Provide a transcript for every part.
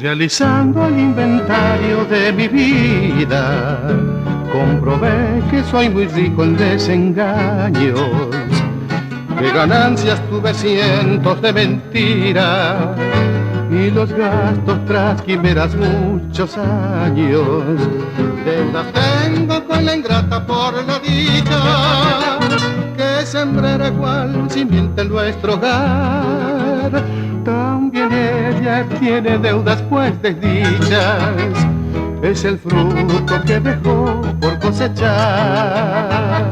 Realizando el inventario de mi vida, comprobé que soy muy rico en desengaños. De ganancias tuve cientos de mentiras y los gastos tras quimeras muchos años. Deudas tengo con la ingrata por la dicha que sembrará cual simiente en nuestro hogar. También ella tiene deudas pues desdichas, es el fruto que dejó por cosechar.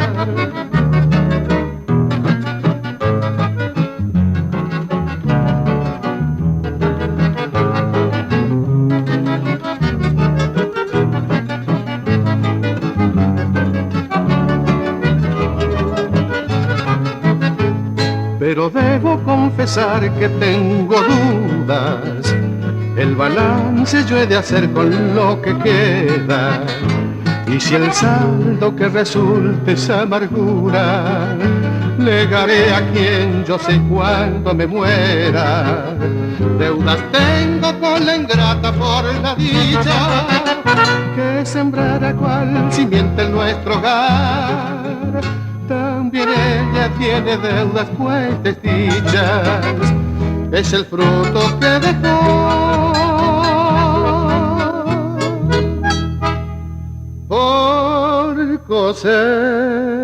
Pero debo confesar que tengo dudas, el balance yo he de hacer con lo que queda. Y si el saldo que resulte es amargura, legaré a quien yo sé cuando me muera. Deudas tengo con la ingrata por la dicha que sembrará cual simiente en nuestro hogar. También ella tiene deudas pues desdichas, es el fruto que dejó por cosechar.